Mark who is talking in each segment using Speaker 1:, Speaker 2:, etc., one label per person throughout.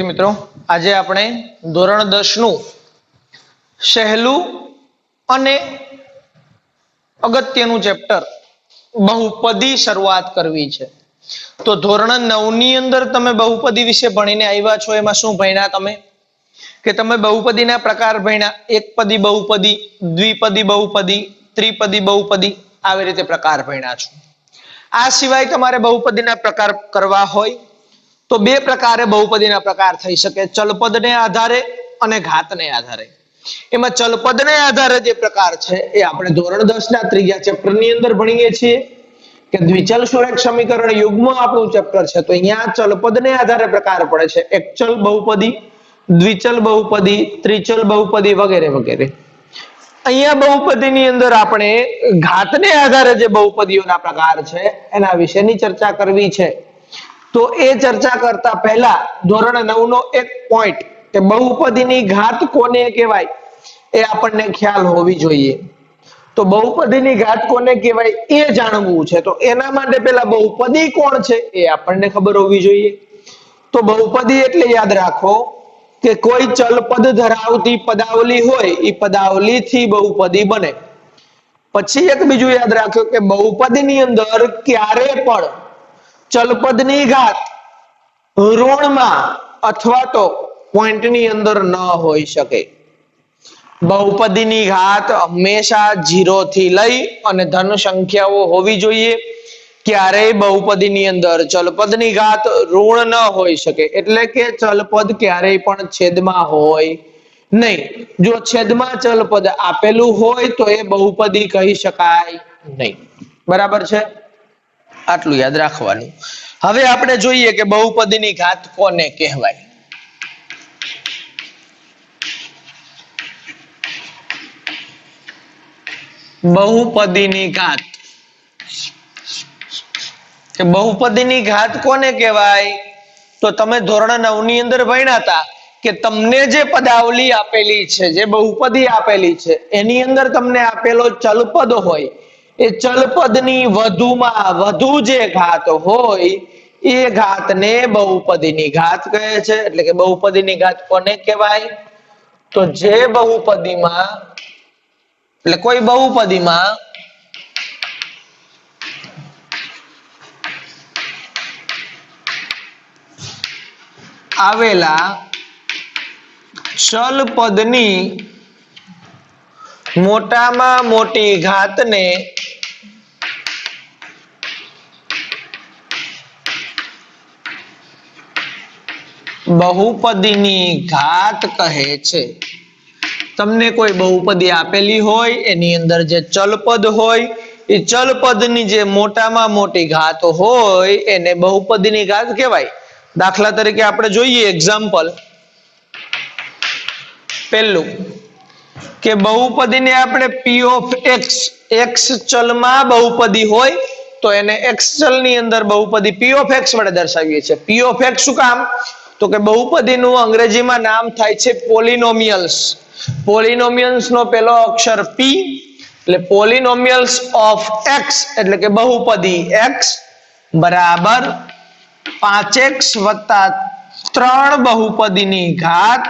Speaker 1: મિત્રો આજે આપણે ધોરણ 10 નું સહેલું અને અગત્યનું ચેપ્ટર બહુપદી શરૂઆત કરવી છે। તો ધોરણ 9 ની અંદર તમે બહુપદી વિશે ભણીને આવ્યા છો। એમાં શું ભણ્યા તમે કે તમે બહુપદીના પ્રકાર ભણ્યા। એકપદી બહુપદી, દ્વિપદી બહુપદી, ત્રિપદી બહુપદી, આવી રીતે પ્રકાર ભણ્યા છો। આ સિવાય તમારે બહુપદીના પ્રકાર કરવા હોય તો બે પ્રકારે બહુપદીના પ્રકાર થઈ શકે, ચલપદને આધારે અને ઘાતને આધારે। એમાં ચલપદને આધારે જે પ્રકાર છે એ આપણે ધોરણ 10 ના ત્રીજા ચેપ્ટર ની અંદર ભણીએ છીએ કે દ્વિચલ સુરેખ સમીકરણ યુગ્મ આપણું ચેપ્ટર છે। તો અહીંયા ચલપદને આધારે પ્રકાર પડે છે, એકચલ બહુપદી, દ્વિચલ બહુપદી, ત્રિચલ બહુપદી વગેરે વગેરે। અહીંયા બહુપદીની અંદર આપણે ઘાતને આધારે જે બહુપદીઓના પ્રકાર છે એના વિશેની ચર્ચા કરવી છે। તો એ ચર્ચા કરતા પહેલા ધોરણ 9 નો એક પોઈન્ટ કે બહુપદીની ઘાત કોને કહેવાય એ આપણને ખ્યાલ હોવી જોઈએ। તો બહુપદીની ઘાત કોને કહેવાય એ જાણવું છે। તો એના માટે પહેલા બહુપદી કોણ છે એ આપણને ખબર હોવી જોઈએ। તો બહુપદી એટલે યાદ રાખો કે કોઈ ચલપદ ધરાવતી પદાવલી હોય એ પદાવલીથી બહુપદી બને। પછી એક બીજું યાદ રાખો કે બહુપદીની અંદર ક્યારે પણ ચલપદની ઘાત ઋણમાં અથવા તો પોઈન્ટની અંદર ન હોઈ શકે। બહુપદીની ઘાત હંમેશા 0 થી લઈ અને ધન સંખ્યાઓ હોવી જોઈએ। ક્યારેય બહુપદીની અંદર ચલપદની ઘાત ઋણ ન હોઈ શકે, એટલે કે ચલપદ ક્યારેય પણ છેદમાં હોય નહીં। જો છેદમાં ચલપદ આપેલું હોય તો એ બહુપદી કહી શકાય નહીં। બરાબર છે, આટલું યાદ રાખવાનું। હવે આપણે જોઈએ કે બહુપદીની ઘાત કોને કહેવાય। બહુપદીની ઘાત કે બહુપદીની ઘાત કોને કહેવાય તો તમે ધોરણ 9 ની અંદર ભણ્યા હતા કે તમને જે પદાવલી આપેલી છે, જે બહુપદી આપેલી છે એની અંદર તમને આપેલો ચલપદ હોય, એ ચલપદની વધુમાં વધુ જે ઘાત હોય એ ઘાતને બહુપદીની ઘાત કહે છે। એટલે કે બહુપદીની ઘાત કોને કહેવાય તો જે બહુપદીમાં એટલે કોઈ બહુપદીમાં આવેલા ચલપદની મોટામાં મોટી ઘાતને બહુપદીની ઘાત કહે છે। તમને કોઈ બહુપદી આપેલી હોય એની અંદર જે ચલપદ હોય એ ચલપદની જે મોટામાં મોટી ઘાત હોય એને બહુપદીની ઘાત કહેવાય। દાખલા તરીકે આપણે જોઈએ એક્ઝામ્પલ પહેલું કે બહુપદીને આપણે p ઓફ x, x ચલમાં બહુપદી હોય તો એને x ચલની અંદર બહુપદી p ઓફ x વડે દર્શાવીએ છીએ। p ઓફ x શું કામ તો કે બહુપદીનું અંગ્રેજીમાં નામ થાય છે પોલિનોમિયલ્સ। પોલિનોમિયલ્સ નો પહેલો અક્ષર p એટલે પોલિનોમિયલ્સ ઓફ x એટલે કે બહુપદી x બરાબર 5x + 3 બહુપદીની ઘાત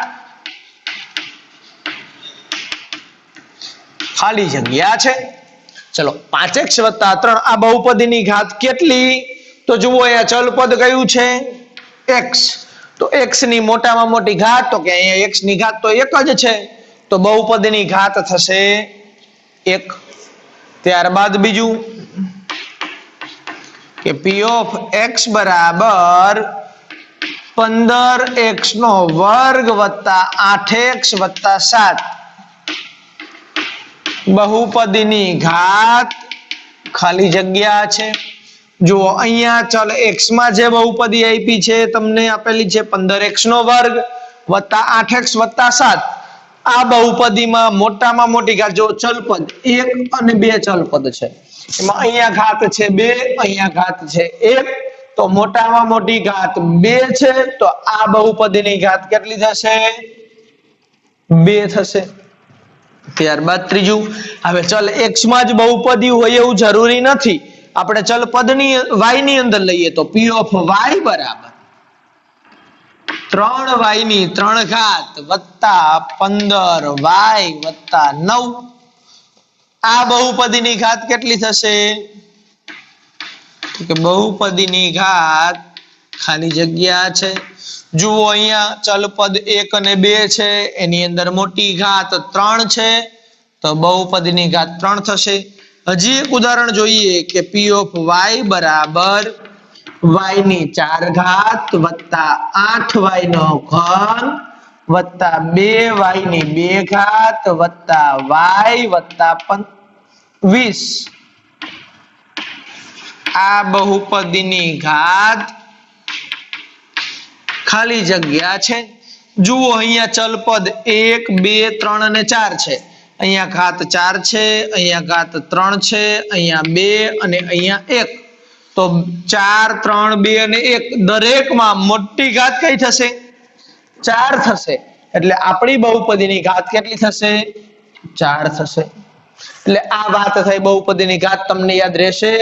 Speaker 1: ખાલી જગ્યા છે। ચલો 5x + 3 આ બહુપદીની ઘાત કેટલી તો જુઓ અહીંયા ચલપદ કયું છે x, તો x ની મોટામાં મોટી ઘાત તો કે અહીંયા x ની ઘાત તો 1 જ છે તો બહુપદીની ઘાત થશે 1। ત્યારબાદ બીજું કે p ઓફ x બરાબર 15x નો વર્ગ વત્તા 8x વત્તા 7 બહુપદીની ઘાત ખાલી જગ્યા છે। જો અહીંયા ચલ x માં જે બહુપદી આપી છે તમને આપેલી છે 15x નો વર્ગ વત્તા 8x વત્તા 7, આ બહુપદીમાં મોટામાં મોટી ઘાત જો ચલપદ 1 અને 2 ચલપદ છે એમાં અહીંયા ઘાત છે 2, અહીંયા ઘાત છે 1, તો મોટામાં મોટી ઘાત 2 છે તો આ બહુપદીની ઘાત કેટલી થશે 2 થશે। ત્યારબાદ ત્રીજું, હવે ચલ x માં જ બહુપદી હોય એવું જરૂરી નથી, આપણે ચલ પદની y ની અંદર લઈએ તો p ઓફ y બરાબર 3y ની 3 ઘાત વત્તા 15y વત્તા 9 આ બહુપદીની ઘાત કેટલી થશે? કે બહુપદીની ઘાત ખાલી જગ્યા છે જુઓ અહીંયા ચલપદ 1 અને 2 છે એની અંદર મોટી ઘાત 3 છે તો બહુપદીની ઘાત 3 થશે. હજી એક ઉદાહરણ જોઈએ કે p of y બરાબર y ની 4 ઘાત વત્તા 8y નો ઘન વત્તા 2y ની 2 ઘાત વત્તા y વત્તા 20 આ બહુપદીની ઘાત ખાલી જગ્યા છે જુઓ અહીંયા ચલપદ 1 2 3 અને 4 છે અહીંયા ઘાત 4 છે અહીંયા ઘાત 3 છે અહીંયા 2 અને અહીંયા 1 તો 4 3 2 અને 1 દરેકમાં મોટી ઘાત કઈ થશે? 4 થશે એટલે આપણી બહુપદીની ઘાત કેટલી થશે? 4 થશે. એટલે આ વાત થઈ બહુપદીની ઘાત તમને યાદ રહેશે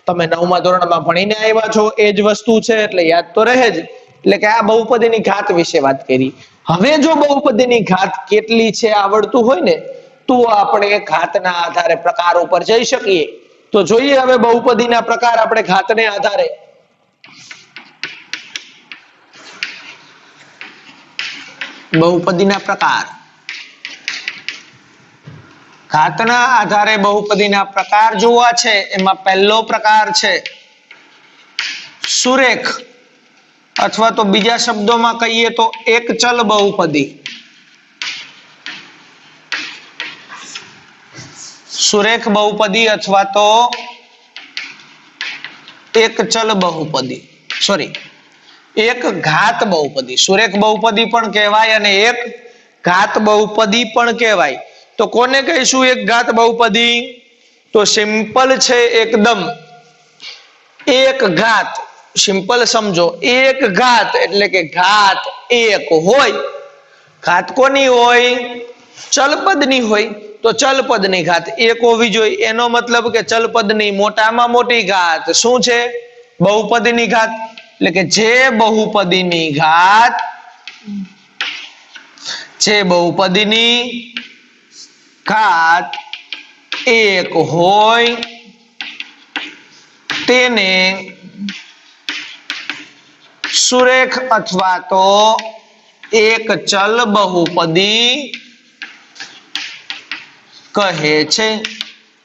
Speaker 1: તમે 9મા ધોરણમાં ભણીને આવ્યા છો એ જ વસ્તુ છે એટલે યાદ તો રહે જ. એટલે કે આ બહુપદીની ઘાત વિશે વાત કરી. હવે જો બહુપદીની ઘાત કેટલી છે આવડતું હોય ને તો આપણે ઘાતના આધારે પ્રકાર ઉપર જઈ શકીએ. તો જોઈએ હવે બહુપદીના પ્રકાર આપણે ઘાતને આધારે. બહુપદીના પ્રકાર ઘાતના આધારે બહુપદીના પ્રકાર જોવા છે એમાં પહેલો પ્રકાર છે સુરેખ અથવા તો બીજા શબ્દોમાં કહીએ તો એક ચલ બહુપદી. સુરેખ બહુપદી અથવા તો એક ચલ બહુપદી સોરી એક ઘાત બહુપદી. સુરેખ બહુપદી પણ કહેવાય અને એક ઘાત બહુપદી પણ કહેવાય. તો કોને કહીશું એક ઘાત બહુપદી? તો સિમ્પલ છે એકદમ. એક ઘાત સિમ્પલ સમજો એક ઘાત એટલે કે ઘાત એક હોય. ઘાત કોની હોય? ચલપદની હોય. તો ચલપદની ઘાત એક હોવી જોઈએ એનો મતલબ કે ચલપદની મોટામાં મોટી ઘાત શું છે? બહુપદીની ઘાત. એટલે કે જે બહુપદીની ઘાત એક હોય તેને સુરેખ અથવા તો એક ચલ બહુપદી કહે છે.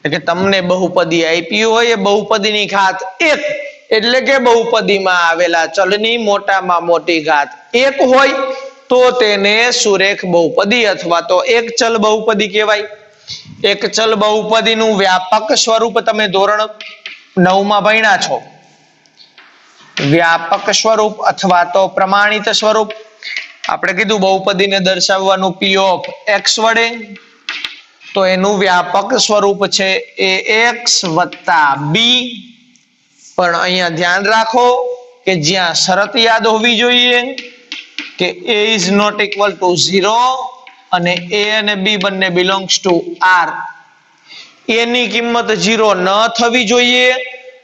Speaker 1: એટલે કે તમને બહુપદી આપી હોય એ બહુપદીની ઘાત એક એટલે કે બહુપદીમાં આવેલા ચલની મોટામાં મોટી ઘાત એક હોય તો તેને સુરેખ બહુપદી અથવા તો એક ચલ બહુપદી કહેવાય. એક ચલ બહુપદીનું વ્યાપક સ્વરૂપ તમે ધોરણ 9માં ભણ્યા છો. વ્યાપક સ્વરૂપ અથવા તો પ્રમાણિત સ્વરૂપ આપણે કીધું બહુપદીને દર્શાવવાનું p of x વડે. તો એનું વ્યાપક સ્વરૂપ છે ax + b. પણ અહીંયા ધ્યાન રાખો કે જ્યાં શરત યાદ હોવી જોઈએ કે a is not equal to 0 અને a અને b બંને belongs to R. a ની કિંમત 0 ન થવી જોઈએ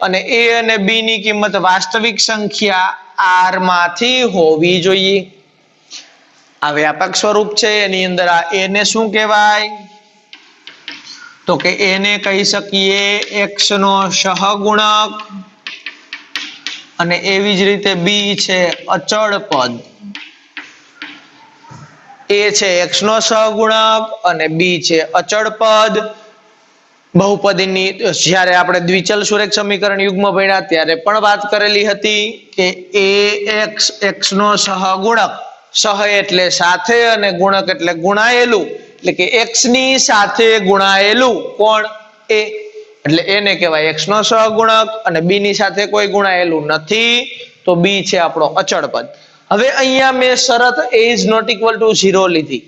Speaker 1: અને a અને b ની કિંમત વાસ્તવિક સંખ્યા R માંથી હોવી જોઈએ. આ વ્યાપક સ્વરૂપ છે એની અંદર આ a ને શું કહેવાય? તો કે a ને કહી શકીએ x નો સહગુણક અને એવી જ રીતે b છે અચળ પદ. a છે x નો સહગુણક અને b છે અચળ પદ. બહુપદીની જ્યારે આપણે દ્વિચલ સુરેખ સમીકરણ યુગ્મ ભણ્યા ત્યારે પણ વાત કરેલી હતી કે ax x નો સહગુણક. સહ એટલે સાથે અને ગુણક એટલે ગુણાયેલું. એટલે કે x ની સાથે ગુણાયેલું કોણ? a. એટલે એને કહેવાય x નો સહગુણક અને b ની સાથે કોઈ ગુણાયેલું નથી તો b છે આપણો અચળ પદ. હવે અહીંયા મેં શરત a is not equal to 0 લીધી.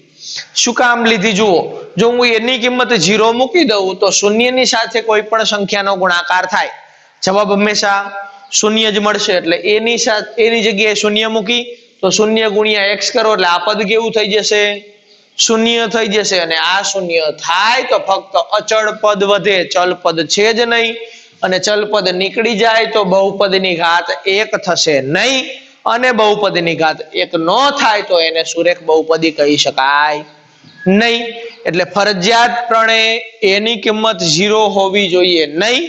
Speaker 1: શું કામ લીધી જુઓ. જો હું એની કિંમત 0 મૂકી દઉં તો શૂન્યની સાથે કોઈ પણ સંખ્યાનો ગુણાકાર થાય. જવાબ હંમેશા શૂન્ય જ મળશે. એટલે એની જગ્યાએ શૂન્ય મૂકી તો 0 × x કરો એટલે આ પદ કેવું થઈ જશે? શૂન્ય થઈ જશે. અને આ શૂન્ય થાય તો ફક્ત અચળ પદ વધે, ચલ પદ છે જ નહીં. અને ચલ પદ નીકળી જાય તો બહુપદની ઘાત 1 થશે નહીં અને બહુપદીની ઘાત 1 ન થાય તો એને સુરેખ બહુપદી કહી શકાય નહીં. એટલે ફરજિયાતપણે એની કિંમત 0 હોવી જોઈએ નહીં.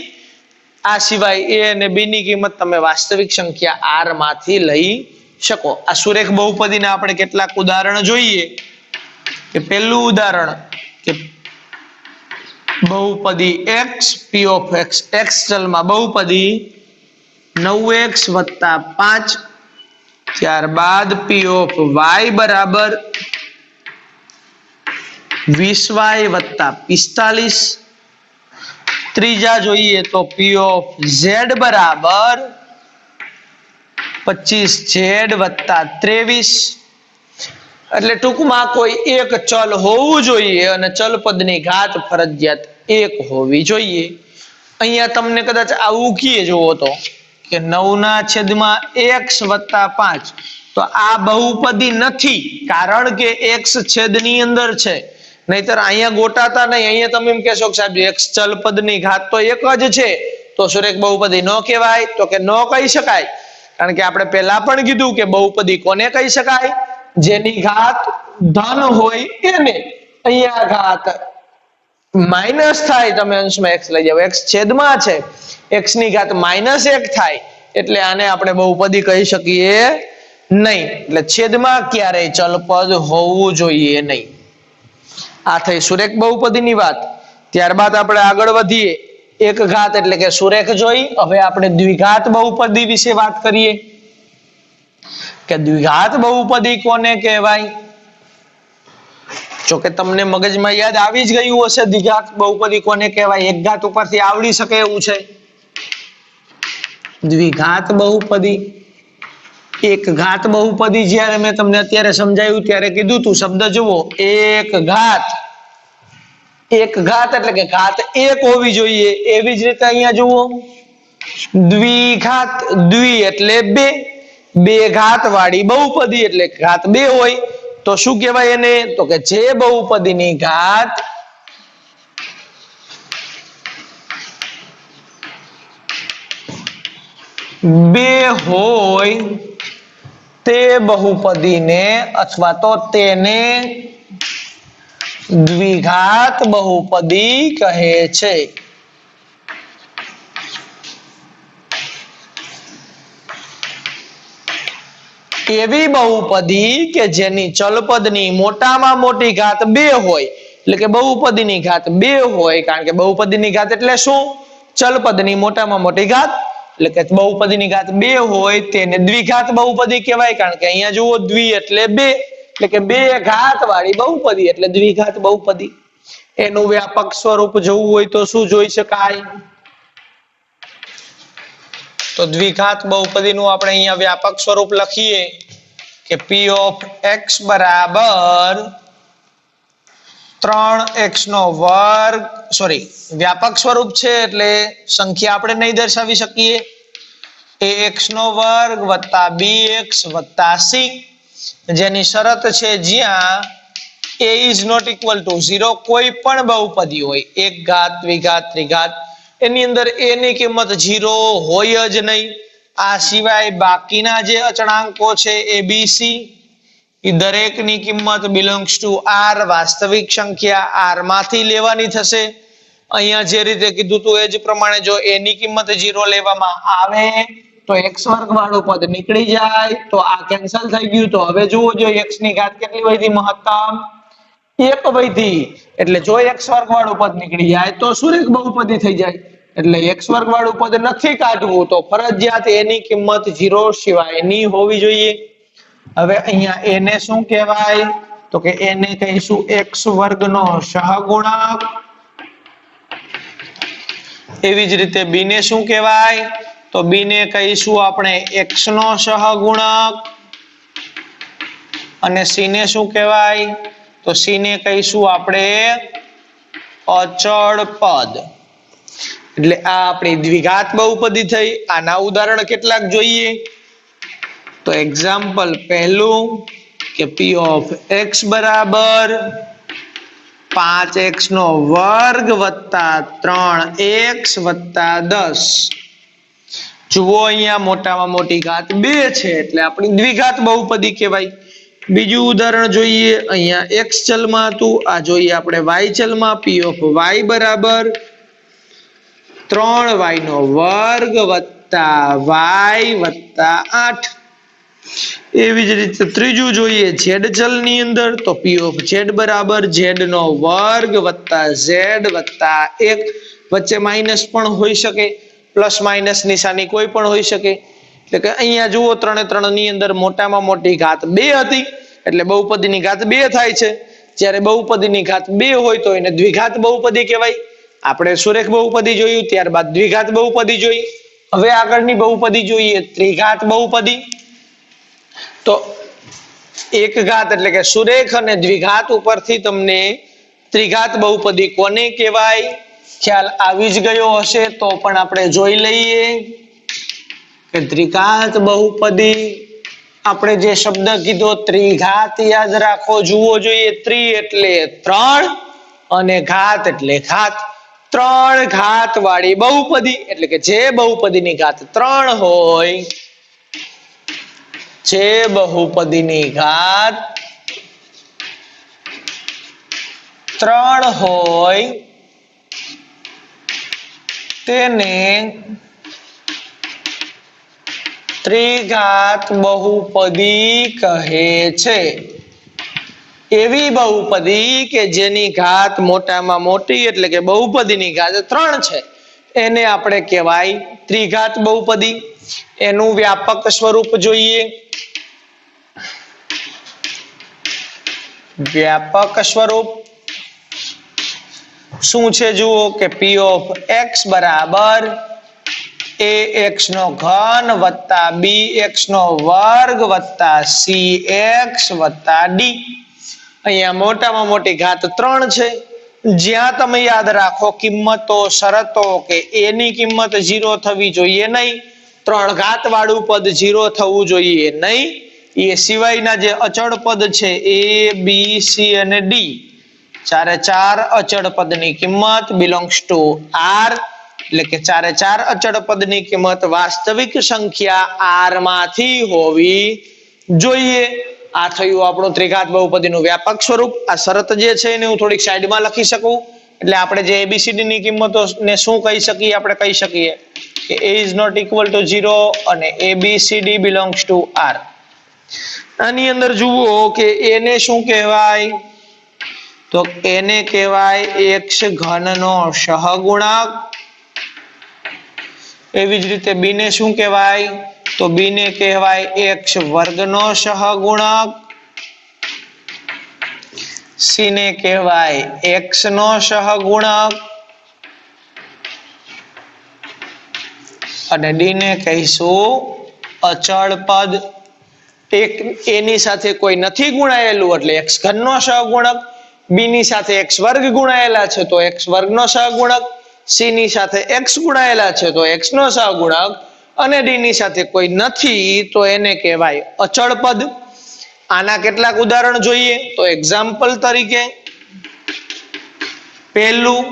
Speaker 1: આ સિવાય એ અને બી ની કિંમત તમે વાસ્તવિક સંખ્યા r માંથી લઈ શકો. આ સુરેખ બહુપદીના આપણે કેટલાક ઉદાહરણ જોઈએ. કે પહેલું ઉદાહરણ કે બહુપદી x p of x, x ચલમાં બહુપદી 9x + 5, ત્યારબાદ p of y બરાબર 20y + 45. ત્રીજા જોઈએ તો p of z બરાબર 25z + 23. એટલે ટૂંકમાં કોઈ એક ચલ હોવું જોઈએ અને ચલ પદની ઘાત ફરજિયાત 1 હોવી જોઈએ. અહીંયા તમને કદાચ આવું કીએ જોવો તો કે 9/x + 5, તો આ બહુપદી નથી કારણ કે x છેદની અંદર છે. નહીતર અહીંયા ગોટાતા નહીં. અહીંયા તમે એમ કહેશો કે સાહેબ x ચલ પદની ઘાત તો 1 જ છે, તો સુરેખ બહુપદી ન કહેવાય? તો કે ન કહી શકાય. કારણ કે આપણે પહેલા પણ કીધું કે બહુપદી કોને કહી શકાય? જેની ઘાત ધન હોય એને. અહીંયા ઘાત માઇનસ થાય, તમે અંશમાં x લઈ જાવ, x છેદમાં છે, x ની ઘાત -1 થાય, એટલે આને આપણે બહુપદી કહી શકીએ નહીં. એટલે છેદમાં ક્યારેય ચલપદ હોવું જોઈએ નહીં. આ થઈ સુરેખ બહુપદીની વાત. ત્યારબાદ આપણે આગળ વધીએ. એક ઘાત એટલે કે સુરેખ જોઈ. હવે આપણે દ્વિઘાત બહુપદી વિશે વાત કરીએ કે દ્વિઘાત બહુપદી કોને કહેવાય. જો કે તમને મગજમાં યાદ આવી જ ગયું હશે દ્વિઘાત બહુપદી કોને કહેવાય. એક ઘાત ઉપરથી આવડી શકે એવું છે. દ્વિઘાત બહુપદી, એક ઘાત બહુપદી જ્યારે મેં તમને અત્યારે સમજાવ્યું ત્યારે કીધું તું, શબ્દ જુઓ, એક ઘાત. એક ઘાત એટલે કે ઘાત 1 હોવી જોઈએ. એવી જ રીતે અહીંયા જુઓ દ્વિઘાત, દ્વિ એટલે 2, 2 ઘાત વાળી બહુપદી એટલે ઘાત 2 હોય. તો શું કહેવાય એને? તો કે જે બહુપદીની ઘાત બે હોય તે બહુપદીને અથવા તો તેને દ્વિઘાત બહુપદી કહે છે. એવી બહુપદી કે જેની ચલપદની મોટામાં મોટી ઘાત 2 હોય, એટલે કે બહુપદીની ઘાત 2 હોય. કારણ કે બહુપદીની ઘાત એટલે શું? ચલપદની મોટામાં મોટી ઘાત. એટલે કે બહુપદીની ઘાત 2 હોય તેને દ્વિઘાત બહુપદી કહેવાય. કારણ કે અહીંયા જુઓ દ્વિ એટલે 2, એટલે કે 2 ઘાત વાળી બહુપદી એટલે દ્વિઘાત બહુપદી. એનું વ્યાપક સ્વરૂપ જોવું હોય તો શું જોઈ શકાય? તો દ્વિઘાત બહુપદીનું આપણે અહીંયા વ્યાપક સ્વરૂપ લખીએ કે p of x બરાબર 3x², સોરી વ્યાપક સ્વરૂપ છે એટલે સંખ્યા આપણે નહીં દર્શાવી શકીએ. ax² + bx + c, જેની શરત છે જ્યાં a is not equal to 0, કોઈ પણ બહુપદી હોય, એક ઘાત, દ્વિઘાત, ત્રિઘાત, એની અંદર a ની કિંમત 0 હોય જ નહીં. આ સિવાય બાકીના જે અચળાંકો છે a b c, એ દરેકની કિંમત belongs to r, વાસ્તવિક સંખ્યા r માંથી લેવાની થશે. અહીંયા જે રીતે કીધું હતું એ જ પ્રમાણે જો a ની કિંમત 0 લેવામાં આવે તો x² વાળું પદ નીકળી જાય, તો આ કેન્સલ થઈ ગયું. તો હવે જુઓ, જો x ની ઘાત કેટલી વધી? મહત્તમ 1 વધી. એટલે જો x² વાળું પદ નીકળી જાય તો સુરેખ બહુપદી થઈ જાય. એટલે x² વાળું પદ નથી કાઢવું તો ફરજિયાત a ની કિંમત 0 સિવાયની હોવી જોઈએ. હવે અહીંયા a ને શું કહેવાય? તો કે a ને કહીશું x² નો સહગુણક. એવી જ રીતે b ને શું કહેવાય? તો b ને કહીશું આપણે x નો સહગુણક. અને c ને શું કહેવાય? તો c ને કહીશું આપણે અચળ પદ. એટલે આ આપણી દ્વિઘાત બહુપદી થઈ. આના ઉદાહરણ કેટલાક જોઈએ. તો એક્ઝામ્પલ પહેલું કે p of x બરાબર 5x² + 3x + 10. જુઓ અહીંયા મોટામાં મોટી ઘાત 2 છે એટલે આપણી દ્વિઘાત બહુપદી કહેવાય. બીજું ઉદાહરણ જોઈએ. અહીંયા x ચલમાં હતું, આ જોઈએ આપણે y ચલમાં. p ઓફ y બરાબર 3y નો વર્ગ વત્તા y વત્તા 8. એવી જ રીતે ત્રીજું જોઈએ z ચલની અંદર, તો p ઓફ z બરાબર z નો વર્ગ વત્તા z વત્તા 1. વચ્ચે માઇનસ પણ હોઈ શકે, પ્લસ માઇનસ નિશાની કોઈ પણ હોઈ શકે. એટલે કે અહીંયા જુઓ 3 3 ની અંદર મોટામાં મોટી ઘાત 2 હતી એટલે બહુપદીની ઘાત 2 થાય છે. જ્યારે બહુપદીની ઘાત 2 હોય તો એને દ્વિઘાત બહુપદી કહેવાય. આપણે સુરેખ બહુપદી જોયું, ત્યારબાદ દ્વિઘાત બહુપદી જોઈ. હવે આગળની બહુપદી જોઈએ ત્રિઘાત બહુપદી. તો એક ઘાત એટલે કે સુરેખ અને દ્વિઘાત ઉપરથી તમને ત્રિઘાત બહુપદી કોને કહેવાય ખ્યાલ આવી જ ગયો હશે. તો પણ આપણે જોઈ લઈએ કે ત્રિઘાત બહુપદી, આપણે જે શબ્દ કીધો ત્રિઘાત યાદ રાખો. જુઓ જોઈએ, ત્રિ એટલે 3 અને ઘાત એટલે ઘાત. 3 ઘાત વાળી બહુપદી એટલે કે જે બહુપદીની ઘાત 3 હોય, જે બહુપદીની ઘાત 3 હોય તેને ત્રિઘાત બહુપદી કહે છે. એવી બહુપદી કે જેની ઘાત મોટામાં મોટી એટલે કે બહુપદીની ઘાત 3 છે એને આપણે કહેવાય ત્રિઘાત બહુપદી. એનું વ્યાપક સ્વરૂપ જોઈએ. વ્યાપક સ્વરૂપ શું છે જુઓ કે p ઓફ x બરાબર ax નો ઘન વત્તા bx નો વર્ગ વત્તા cx વત્તા d. અહીંયા મોટામાં મોટી ઘાત 3 છે. જ્યાં તમે યાદ રાખો કિંમતો શરતો કે a ની કિંમત 0 થવી જોઈએ નહીં, 3 ઘાત વાળું પદ 0 થવું જોઈએ નહીં. એ સિવાયના જે અચળ પદ છે a b c અને d, 4 અચળ પદની કિંમત બિલોંગ્સ ટુ r. એટલે કે 4 અચળ પદની કિંમત વાસ્તવિક સંખ્યા r માંથી હોવી જોઈએ. આ થયું આપણું ત્રિઘાત બહુપદીનું વ્યાપક સ્વરૂપ. આ શરત જે છે એને હું થોડીક સાઈડમાં લખી શકું. એટલે આપણે જે ABCD ની કિંમતો ને શું કહી શકીએ, આપણે કહી શકીએ કે a is not equal to 0 અને ABCD belongs to r. આની અંદર જુઓ કે a ને શું કહેવાય, તો એને કહેવાય x ઘનનો સહગુણક. એવી જ રીતે b ને શું કહેવાય, તો b ને કહેવાય x વર્ગનો સહગુણક. c ને કહેવાય x નો સહગુણક અને d ને કહીશું અચળ પદ. એક a ની સાથે કોઈ નથી ગુણાયેલું એટલે x ઘનનો સહગુણક. b ની સાથે x વર્ગ ગુણાયેલા છે તો x વર્ગનો સહગુણક. c ની સાથે x ગુણાયેલા છે તો x નો સહગુણક. અને d ની સાથે કોઈ નથી તો એને કહેવાય અચળ પદ. આના કેટલાક ઉદાહરણ જોઈએ તો એક્ઝામ્પલ તરીકે પહેલું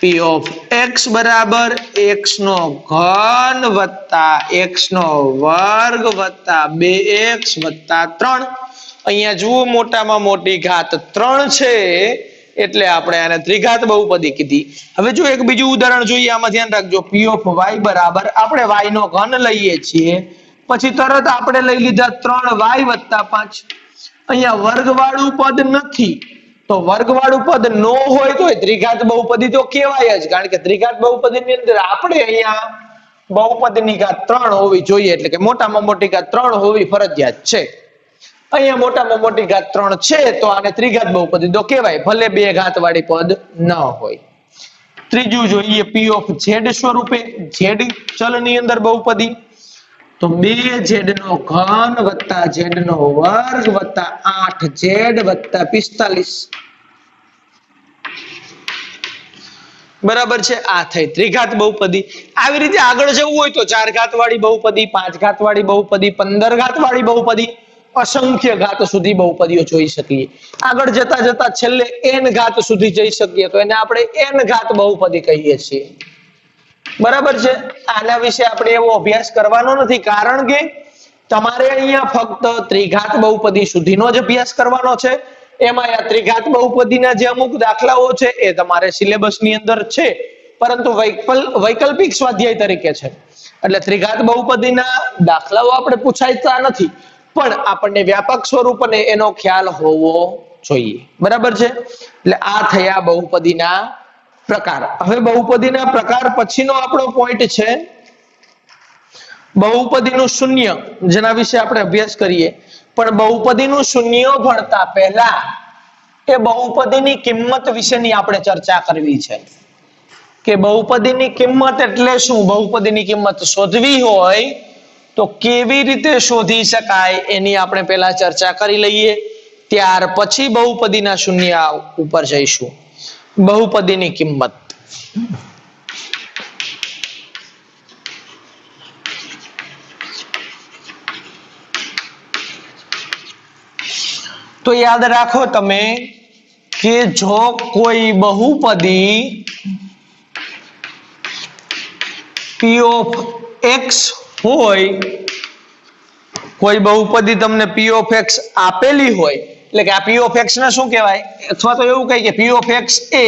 Speaker 1: p ઓફ x બરાબર x નો ઘન વત્તા x નો વર્ગ વત્તા 2x વત્તા 3. અહીંયા જુઓ મોટામાં મોટી ઘાત 3 છે એટલે આપણે આને ત્રિઘાત બહુપદી કીધી. હવે જો એક બીજું ઉદાહરણ જોઈએ, આમાં ધ્યાન રાખજો. p ઓફ y બરાબર આપણે y નો ઘન લઈએ છીએ, પછી તરત આપણે લઈ લીધા 3y વત્તા 5. અહીંયા વર્ગવાળું પદ નથી, તો વર્ગવાળું પદ ન હોય તો ત્રિઘાત બહુપદી તો કહેવાય જ. કારણ કે ત્રિઘાત બહુપદીની અંદર આપણે અહીંયા બહુપદીની ઘાત 3 હોવી જોઈએ, એટલે કે મોટામાં મોટી ઘાત 3 હોવી ફરજિયાત છે. અહીંયા મોટામાં મોટી ઘાત 3 છે તો આને ત્રિઘાત બહુપદી તો કહેવાય, ભલે 2 ઘાત વાળી પદ ન હોય. ત્રીજું જોઈએ p ઓફ z સ્વરૂપે. z ચલની અંદર બહુપદી, તો 2z નો ઘન વત્તા z નો વર્ગ વત્તા 8z વત્તા 45. બરાબર છે. આ થઈ ત્રિઘાત બહુપદી. આવી રીતે આગળ જવું હોય તો 4 ઘાત વાળી બહુપદી, 5 ઘાત વાળી બહુપદી, 15 ઘાત વાળી બહુપદી, અસંખ્ય ઘાત સુધી બહુપદીઓ જોઈ શકીએ. આગળ જતા જતા છેલ્લે n ઘાત સુધી જઈ શકીએ તો એને આપણે n ઘાત બહુપદી કહીએ છીએ. બરાબર છે. આના વિશે આપણે એવો અભ્યાસ કરવાનો નથી, કારણ કે તમારે અહીંયા ફક્ત ત્રિઘાત બહુપદી સુધીનો જ અભ્યાસ કરવાનો છે. એમાં આ ત્રિઘાત બહુપદીના જે અમુક દાખલાઓ છે એ તમારે સિલેબસની અંદર છે, પરંતુ વૈકલ્પિક સ્વાધ્યાય તરીકે છે. એટલે ત્રિઘાત બહુપદીના દાખલાઓ આપણે પૂછાતા નથી, પણ આપણને વ્યાપક સ્વરૂપ અને એનો ખ્યાલ હોવો જોઈએ. બરાબર છે. એટલે આ થયા બહુપદીના પ્રકાર. હવે બહુપદીના પ્રકાર પછીનો આપણો પોઈન્ટ છે બહુપદીનું શૂન્ય, જેના વિશે આપણે અભ્યાસ કરીએ. પણ બહુપદીનું શૂન્ય ભણતા પહેલા એ બહુપદીની કિંમત વિશેની આપણે ચર્ચા કરવી છે કે બહુપદીની કિંમત એટલે શું. બહુપદીની કિંમત શોધવી હોય તો કેવી રીતે શોધી શકાય એની આપણે પહેલા ચર્ચા કરી લઈએ, ત્યાર પછી બહુપદીના શૂન્ય ઉપર જઈશું. બહુપદીની કિંમત. તો યાદ રાખો તમે કે જો કોઈ બહુપદી p of x હોય, કોઈ બહુપદી તમને p of x આપેલી હોય, એટલે કે આ p of x ને શું કહેવાય, અથવા તો એવું કહી કે p of x A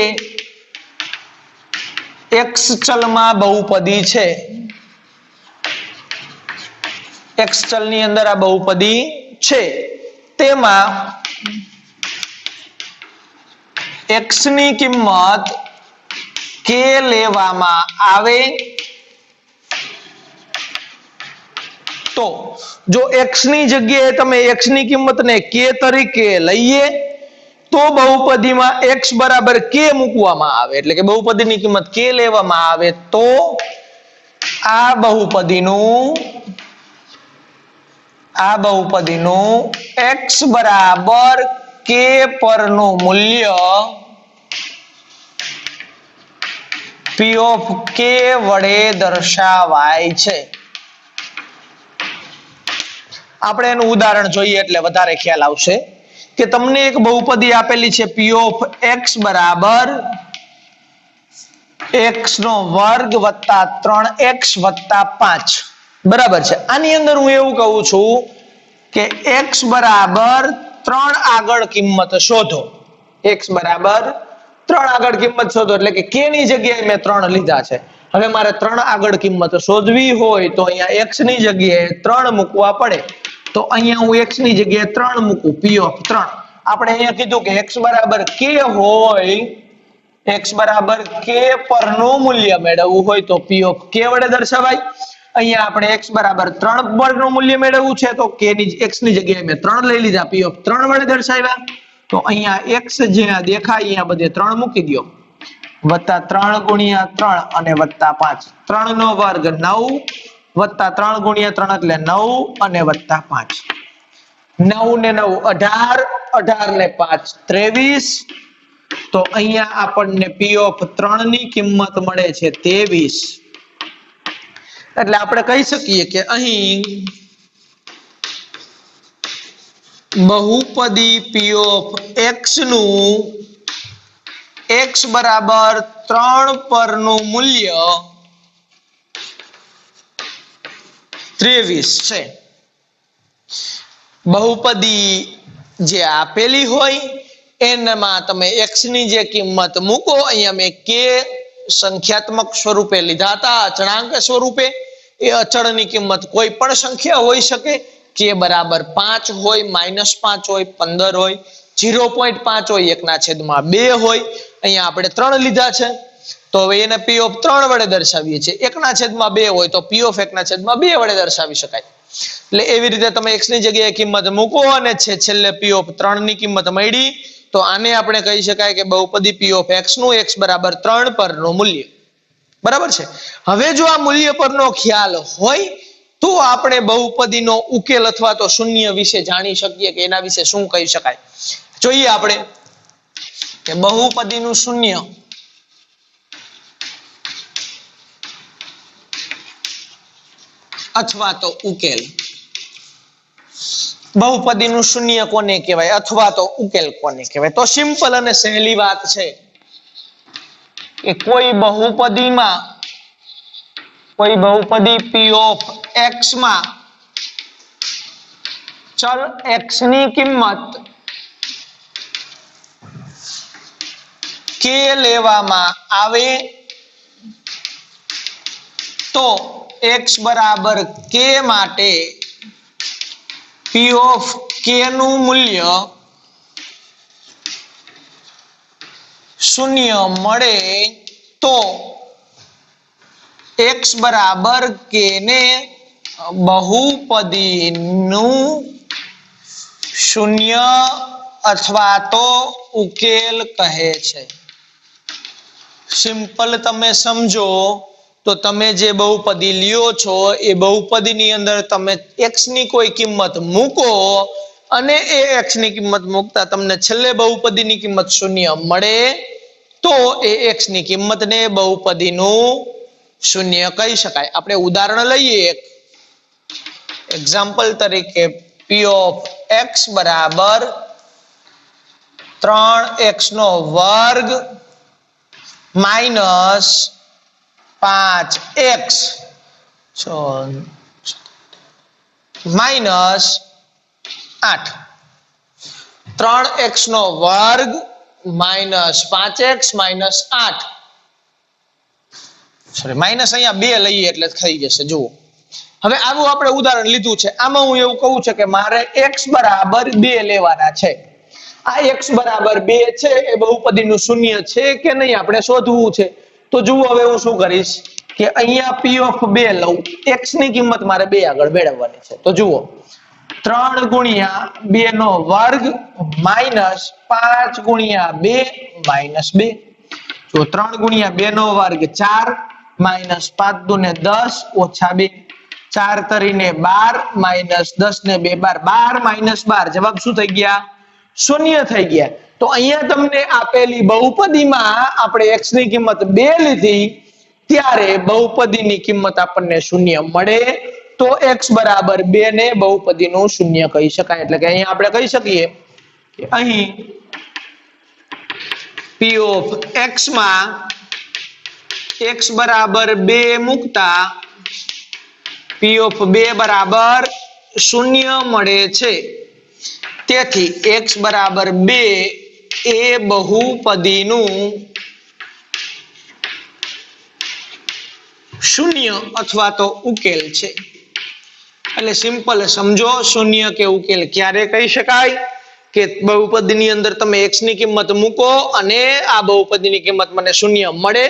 Speaker 1: x ચલમાં બહુપદી છે. x ચલની અંદર આ બહુપદી છે. તેમાં x ની કિંમત k લેવામાં આવે તો જો x ની જગ્યાએ તમે x ની કિંમતને k તરીકે લઈએ તો બહુપદીમાં x બરાબર k મૂકવામાં આવે, એટલે કે બહુપદીની કિંમત k લેવામાં આવે તો આ બહુપદીનું x બરાબર k પરનું મૂલ્ય p of k વડે દર્શાવાય છે. આપણે એનું ઉદાહરણ જોઈએ એટલે વધારે ખ્યાલ આવશે કે તમને એક બહુપદી આપેલી છે p of x બરાબર x નો વર્ગ વત્તા 3x વત્તા 5. બરાબર છે. આની અંદર હું એવું કહું છું કે x બરાબર 3 આગળ કિંમત શોધો. x બરાબર 3 આગળ કિંમત શોધો, એટલે કે k ની જગ્યાએ મેં 3 લીધા છે. હવે મારે 3 આગળ કિંમત શોધવી હોય તો અહીંયા x ની જગ્યાએ 3 મૂકવા પડે. તો અહીંયા હું x ની જગ્યાએ 3 મૂકું, p of 3. આપણે અહીંયા કીધું કે x બરાબર k હોય, x બરાબર k પરનું મૂલ્ય મેળવવું હોય તો p of k વડે દર્શાવાય. અહીંયા આપણે x બરાબર 3 પરનું મૂલ્ય મેળવવું છે તો x ની જગ્યાએ મેં 3 લઈ લીધા, p of 3 વડે દર્શાવ્યા. તો અહીંયા x જ્યાં દેખાય અહીંયા બધે 3 મૂકી દો, વત્તા 3 ગુણ્યા 3 અને વત્તા 5. 3 નો વર્ગ 9 વત્તા 3 ગુણ્યા 3 એટલે 9 અને વત્તા 5. 9 ને 9 18, 18 ને 5 23. તો અહીંયા આપણને p of 3 ની કિંમત મળે છે 23. એટલે આપણે કહી શકીએ કે અહીં બહુપદી p of x નું x બરાબર 3 પરનું મૂલ્ય 23 છે. બહુપદી જે આપેલી હોય એનામાં તમે x ની જે કિંમત મૂકો, અહીંયા મેં k સંખ્યાત્મક સ્વરૂપે લીધા હતા, અચળાંક સ્વરૂપે. એ અચળની કિંમત કોઈ પણ સંખ્યા હોઈ શકે, k બરાબર 5 હોય, -5 હોય, 15 હોય, 0.5 હોય, 1/2 હોય. અહીંયા આપણે 3 લીધા છે તો હવે એને p of 3 વડે દર્શાવીએ છીએ. 1/2 હોય તો p of 1/2 વડે દર્શાવી શકાય. એટલે એવી રીતે તમે x ની જગ્યાએ કિંમત મૂકો અને છેલ્લે p of 3 ની કિંમત મળી તો આને આપણે કહી શકાય કે બહુપદી p of x નું x બરાબર 3 પરનું મૂલ્ય. બરાબર છે. હવે જો આ મૂલ્ય પરનો ખ્યાલ હોય તો આપણે બહુપદીનો ઉકેલ અથવા તો શૂન્ય વિશે જાણી શકીએ કે એના વિશે શું કહી શકાય. જોઈએ આપણે કે બહુપદીનું શૂન્ય અથવા તો ઉકેલ. બહુપદીનું શૂન્ય કોને કહેવાય અથવા તો ઉકેલ કોને કહેવાય? તો સિમ્પલ અને સહેલી વાત છે કે કોઈ બહુપદીમાં કોઈ બહુપદી p ઓફ x માં ચલ x ની કિંમત k લેવામાં આવે તો x બરાબર k માટે p ઓફ k નું મૂલ્ય 0 મળે તો x બરાબર k ને બહુપદીનું શૂન્ય અથવા તો ઉકેલ કહે છે. સિમ્પલ તમે સમજો તો તમે જે બહુપદી લ્યો છો એ બહુપદીની અંદર તમે x ની કોઈ કિંમત મૂકો અને એ x ની કિંમત મૂકતા તમને છેલ્લે બહુપદીની કિંમત 0 મળે તો એ x ની કિંમતને બહુપદીનું શૂન્ય કહી શકાય. આપણે ઉદાહરણ લઈએ. એક્ઝામ્પલ તરીકે p ઓફ x બરાબર 3x નો વર્ગ માઇનસ 5x માઇનસ 8. 3x નો વર્ગ minus 5x minus 8. Sorry, minus અહીંયા 2 લઈએ એટલે થઈ જશે. જુઓ, હવે આવું આપણે ઉદાહરણ લીધું છે. આમાં હું એવું કહું છું કે મારે x બરાબર 2 લેવાના છે. આ x બરાબર 2 છે એ બહુપદીનું શૂન્ય છે કે નહીં આપણે શોધવું છે. તો જુઓ, હવે હું શું કરીશ કે અહીંયા p ઓફ 2 લઉં. x ની કિંમત મારે 2 આગળ મેળવવાની છે. તો જુઓ, 3 ગુણ્યા 2 નો વર્ગ માઇનસ 5 ગુણ્યા 2 માઇનસ 2. જો 3 ગુણ્યા 2 નો વર્ગ 4 માઇનસ 5 દુને 10 ઓછા 2. 4 તરીને 12 માઇનસ 10 ને 2 12. 12 માઇનસ 12 જવાબ શું થઈ ગયા? શૂન્ય થઈ ગયા. તો અહીંયા તમને આપેલી બહુપદીમાં આપણે x ની કિંમત 2 લીધી ત્યારે બહુપદીની કિંમત આપણને શૂન્ય મળે તો x બરાબર 2 ને બહુપદીનું શૂન્ય કહી શકાય. એટલે કે અહીંયા આપણે કહી શકીએ કે અહીં p ઓફ x માં x બરાબર 2 મૂકતા p ઓફ 2 બરાબર 0 મળે છે. તેથી x બરાબર 2 એ બહુપદીનું શૂન્ય અથવા તો ઉકેલ છે. એટલે સિમ્પલ સમજો, શૂન્ય કે ઉકેલ ક્યારે કહી શકાય કે બહુપદીની અંદર તમે x ની કિંમત મૂકો અને આ બહુપદીની કિંમત મને શૂન્ય મળે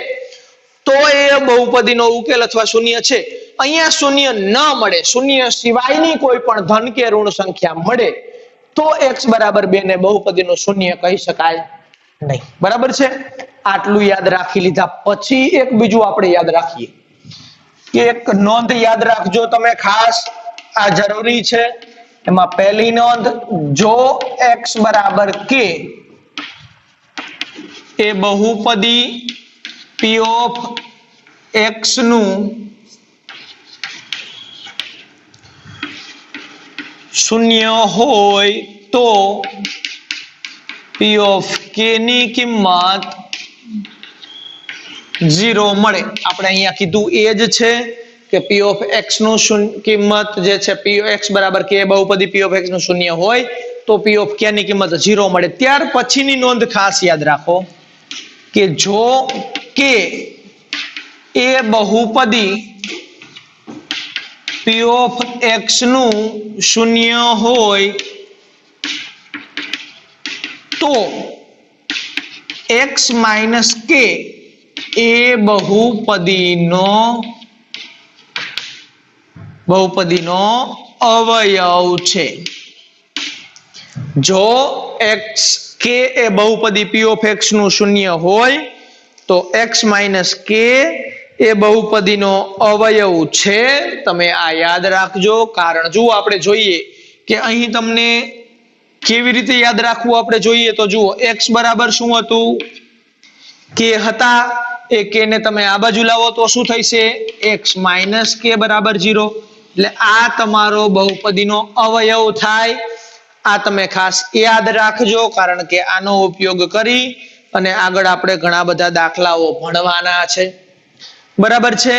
Speaker 1: તો એ બહુપદીનો ઉકેલ અથવા શૂન્ય છે. અહીંયા શૂન્ય ન મળે, શૂન્ય સિવાયની કોઈ પણ ધન કે ઋણ સંખ્યા મળે તો x બરાબર 2 ને બહુપદીનું શૂન્ય કહી શકાય નહીં. બરાબર છે? આટલું યાદ રાખી લીધા પછી એક બીજું આપણે યાદ રાખીએ. એક નોંધ યાદ રાખજો તમે ખાસ, આ જરૂરી છે. એમાં પહેલી નોંધ, જો x બરાબર k એ બહુપદી p ઓફ x નું શૂન્ય હોય તો p ઓફ k ની કિંમત 0 મળે. આપણે અહીંયા કીધું એ જ છે કે p ઓફ x નું કિંમત જે છે p x બરાબર k બહુપદી p ઓફ x નું શૂન્ય હોય તો p ઓફ k ની કિંમત 0 મળે. ત્યાર પછીની નોંધ ખાસ યાદ રાખો કે જો k એ બહુપદી p ઓફ x નું શૂન્ય હોય તો x માઇનસ k એ બહુપદીનો અવયવ છે. જો x k એ બહુપદી p ઓફ x નું શૂન્ય હોય તો x માઇનસ k એ બહુપદીનો અવયવ છે. તમે આ યાદ રાખજો. કારણ જુઓ, આપણે જોઈએ કે અહીં તમને કેવી રીતે યાદ રાખવું આપણે જોઈએ તો જુઓ, x બરાબર શું હતું? k હતા. એ k ને તમે આ બાજુ લાવો તો શું થશે? x માઇનસ k બરાબર 0. એટલે આ તમારો બહુપદીનો અવયવ થાય. આ તમે ખાસ યાદ રાખજો કારણ કે આનો ઉપયોગ કરી અને આગળ આપણે ઘણા બધા દાખલાઓ ભણવાના છે. બરાબર છે?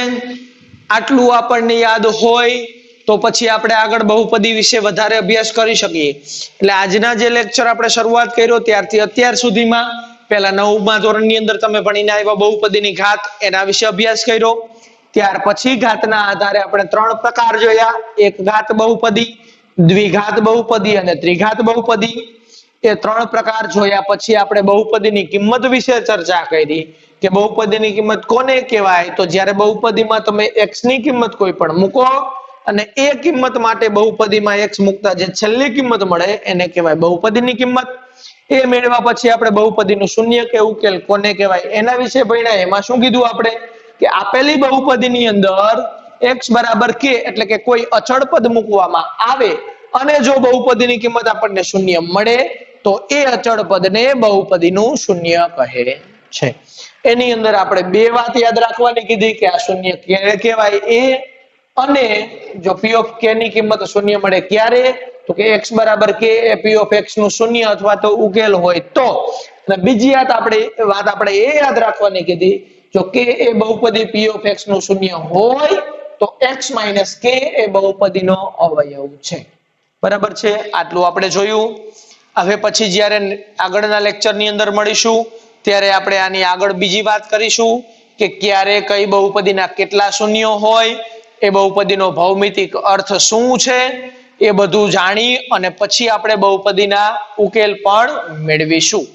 Speaker 1: આટલું આપણને યાદ હોય તો પછી આપણે આગળ બહુપદી વિશે વધારે અભ્યાસ કરી શકીએ. એટલે આજના જે લેક્ચર આપણે શરૂઆત કર્યો ત્યારથી અત્યાર સુધીમાં પહેલા 9મા ધોરણની અંદર તમે ભણીને આવ્યા બહુપદીની ઘાત, એના વિશે અભ્યાસ કર્યો. ત્યાર પછી ઘાતના આધારે આપણે 3 પ્રકાર જોયા, એક ઘાત બહુપદી, દ્વિઘાત બહુપદી અને ત્રિઘાત બહુપદી. એ 3 પ્રકાર જોયા પછી આપણે બહુપદીની કિંમત વિશે ચર્ચા કરી કે બહુપદીની કિંમત કોને કહેવાય. તો જ્યારે બહુપદીમાં તમે x ની કિંમત કોઈ પણ મૂકો અને એ કિંમત માટે બહુપદીમાં x મૂકતા જે છેલ્લી કિંમત મળે એને કહેવાય બહુપદીની કિંમત. એ મેળવ્યા પછી આપણે બહુપદીનું શૂન્ય કે ઉકેલ કોને કહેવાય એના વિશે ભણ્યા. એમાં શું કીધું આપણે કે આપેલી બહુપદીની અંદર x બરાબર k એટલે કે કોઈ અચળ પદ મૂકવામાં આવે અને જો બહુપદીની કિંમત આપણને શૂન્ય મળે તો એ અચળ પદને બહુપદીનું શૂન્ય કહે છે. એની અંદર આપણે 2 વાત યાદ રાખવાની કીધી કે આ શૂન્ય ક્યારે કહેવાય એ, અને જો p of k ની કિંમત શૂન્ય મળે ક્યારે તો કે x બરાબર k A p of x નું શૂન્ય અથવા તો ઉકેલ હોય તો. અને બીજી વાત આપણે એ યાદ રાખવાની કીધી જો k એ બહુપદી p of x નું શૂન્ય હોય તો x - k એ બહુપદીનો અવયવ છે. બરાબર છે, આટલું આપણે જોયું. હવે પછી જ્યારે આગળના લેક્ચરની અંદર મળીશું ત્યારે આપણે આની આગળ બીજી વાત કરીશું કે ક્યારે કઈ બહુપદીના કેટલા શૂન્યો હોય, એ બહુપદીનો ભૌમિતિક અર્થ શું છે, એ બધું જાણી અને પછી આપણે બહુપદીના ઉકેલ પણ મેળવીશું.